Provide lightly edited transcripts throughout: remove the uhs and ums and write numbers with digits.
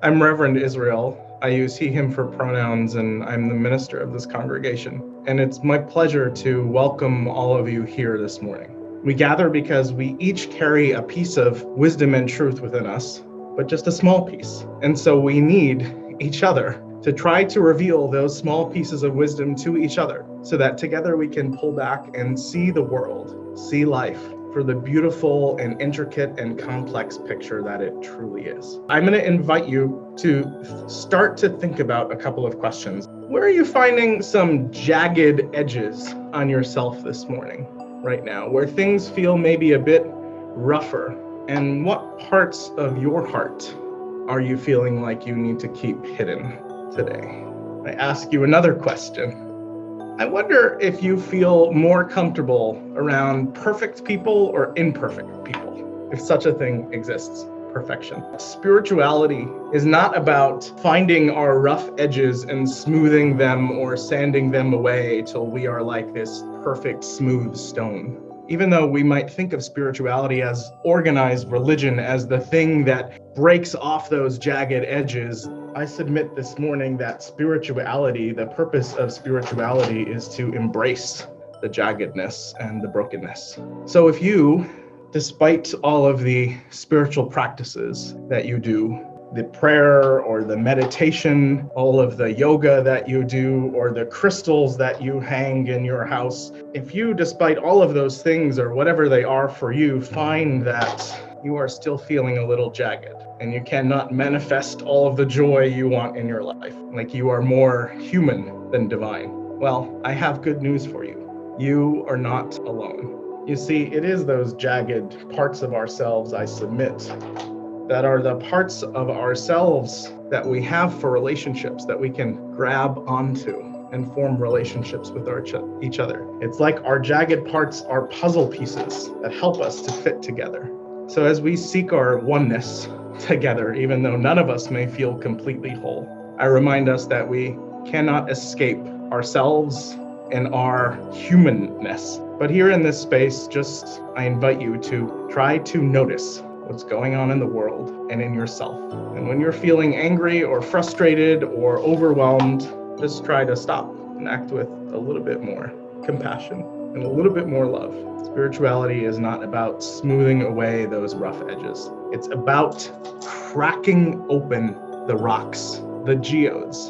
I'm Reverend Israel. I use he, him for pronouns, and I'm the minister of this congregation. And it's my pleasure to welcome all of you here this morning. We gather because we each carry a piece of wisdom and truth within us, but just a small piece. And so we need each other to try to reveal those small pieces of wisdom to each other so that together we can pull back and see the world, see life for the beautiful and intricate and complex picture that it truly is. I'm going to invite you to start to think about a couple of questions. Where are you finding some jagged edges on yourself this morning, right now, where things feel maybe a bit rougher? And what parts of your heart are you feeling like you need to keep hidden today? I ask you another question. I wonder if you feel more comfortable around perfect people or imperfect people, if such a thing exists, perfection. Spirituality is not about finding our rough edges and smoothing them or sanding them away till we are like this perfect, smooth stone. Even though we might think of spirituality as organized religion, as the thing that breaks off those jagged edges, I submit this morning that spirituality, the purpose of spirituality, is to embrace the jaggedness and the brokenness. So if you, despite all of the spiritual practices that you do, the prayer or the meditation, all of the yoga that you do, or the crystals that you hang in your house, if you, despite all of those things or whatever they are for you, find that you are still feeling a little jagged and you cannot manifest all of the joy you want in your life, like you are more human than divine, well, I have good news for you. You are not alone. You see, it is those jagged parts of ourselves, I submit, that are the parts of ourselves that we have for relationships that we can grab onto and form relationships with each other. It's like our jagged parts are puzzle pieces that help us to fit together. So as we seek our oneness together, even though none of us may feel completely whole, I remind us that we cannot escape ourselves and our humanness. But here in this space, I invite you to try to notice what's going on in the world and in yourself. And when you're feeling angry or frustrated or overwhelmed, just try to stop and act with a little bit more compassion and a little bit more love. Spirituality is not about smoothing away those rough edges. It's about cracking open the rocks, the geodes,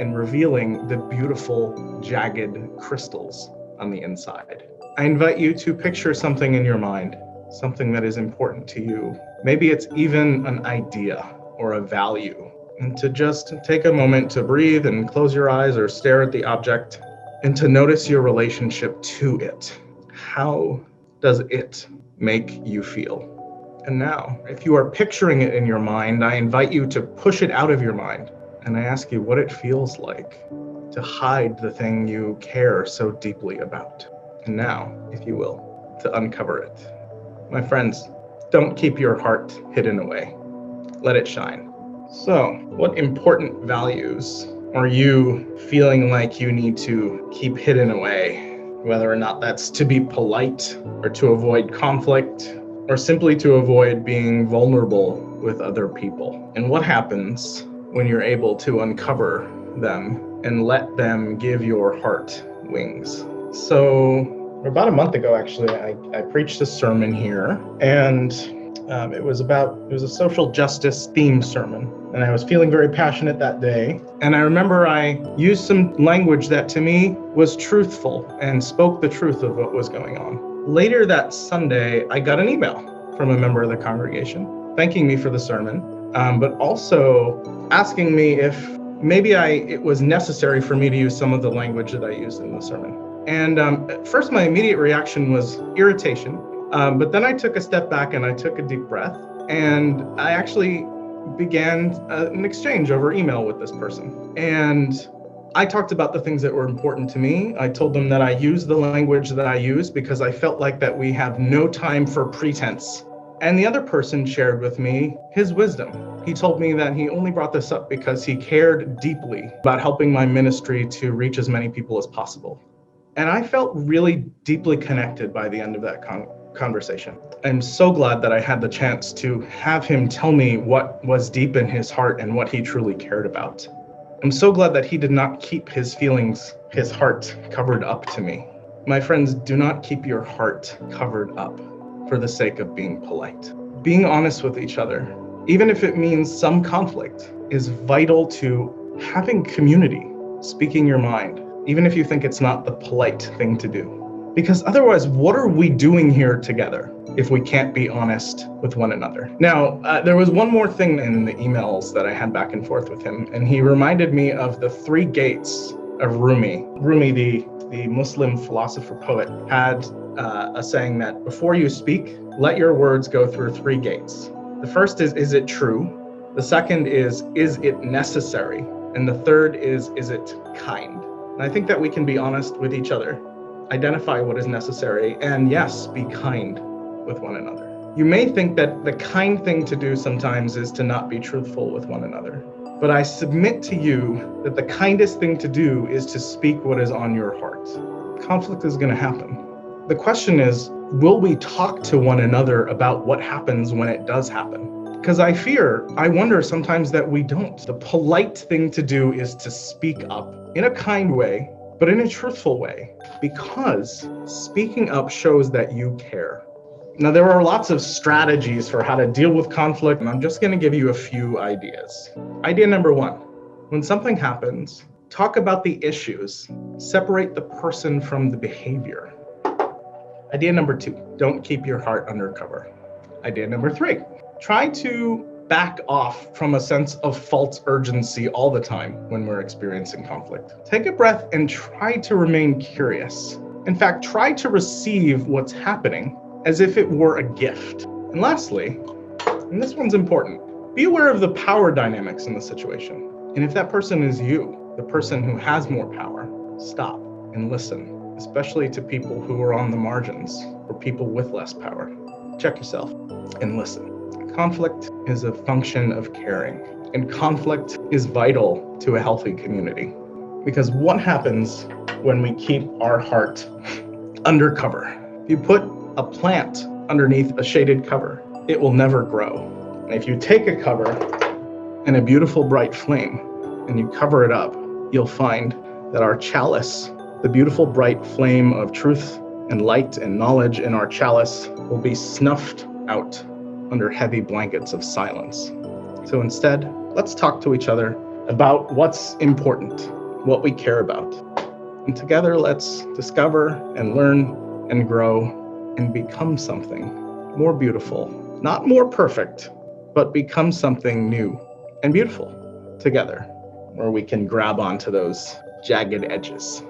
and revealing the beautiful jagged crystals on the inside. I invite you to picture something in your mind, something that is important to you. Maybe it's even an idea or a value. And to just take a moment to breathe and close your eyes or stare at the object and to notice your relationship to it. How does it make you feel? And now, if you are picturing it in your mind, I invite you to push it out of your mind. And I ask you what it feels like to hide the thing you care so deeply about. And now, if you will, to uncover it. My friends, don't keep your heart hidden away. Let it shine. So, what important values are you feeling like you need to keep hidden away? Whether or not that's to be polite or to avoid conflict or simply to avoid being vulnerable with other people. And what happens when you're able to uncover them and let them give your heart wings? So, about a month ago, actually, I preached a sermon here, and it was a social justice themed sermon, and I was feeling very passionate that day. And I remember I used some language that to me was truthful and spoke the truth of what was going on. Later that Sunday, I got an email from a member of the congregation thanking me for the sermon, but also asking me if maybe it was necessary for me to use some of the language that I used in the sermon. And at first, my immediate reaction was irritation. But then I took a step back and I took a deep breath. And I actually began an exchange over email with this person. And I talked about the things that were important to me. I told them that I used the language that I used because I felt like that we have no time for pretense. And the other person shared with me his wisdom. He told me that he only brought this up because he cared deeply about helping my ministry to reach as many people as possible. And I felt really deeply connected by the end of that conversation. I'm so glad that I had the chance to have him tell me what was deep in his heart and what he truly cared about. I'm so glad that he did not keep his feelings, his heart, covered up to me. My friends, do not keep your heart covered up for the sake of being polite. Being honest with each other, even if it means some conflict, is vital to having community, speaking your mind, even if you think it's not the polite thing to do. Because otherwise, what are we doing here together if we can't be honest with one another? Now, there was one more thing in the emails that I had back and forth with him, and he reminded me of the 3 gates of Rumi. Rumi, the Muslim philosopher poet, had a saying that before you speak, let your words go through 3 gates. The first is it true? The second is it necessary? And the third is it kind? And I think that we can be honest with each other, identify what is necessary, and yes, be kind with one another. You may think that the kind thing to do sometimes is to not be truthful with one another, but I submit to you that the kindest thing to do is to speak what is on your heart. Conflict is going to happen. The question is, will we talk to one another about what happens when it does happen? Because I wonder sometimes that we don't. The polite thing to do is to speak up in a kind way, but in a truthful way, because speaking up shows that you care. Now, there are lots of strategies for how to deal with conflict, and I'm just going to give you a few ideas. Idea number 1, when something happens, talk about the issues, separate the person from the behavior. Idea number 2, don't keep your heart undercover. Idea number 3, try to back off from a sense of false urgency all the time when we're experiencing conflict. Take a breath and try to remain curious. In fact, try to receive what's happening as if it were a gift. And lastly, and this one's important, be aware of the power dynamics in the situation. And if that person is you, the person who has more power, stop and listen, especially to people who are on the margins or people with less power. Check yourself and listen. Conflict is a function of caring, and conflict is vital to a healthy community. Because what happens when we keep our heart undercover? If you put a plant underneath a shaded cover, it will never grow. And if you take a cover and a beautiful bright flame and you cover it up, you'll find that our chalice, the beautiful bright flame of truth and light and knowledge in our chalice, will be snuffed out under heavy blankets of silence. So instead, let's talk to each other about what's important, what we care about. And together, let's discover and learn and grow and become something more beautiful, not more perfect, but become something new and beautiful together, where we can grab onto those jagged edges.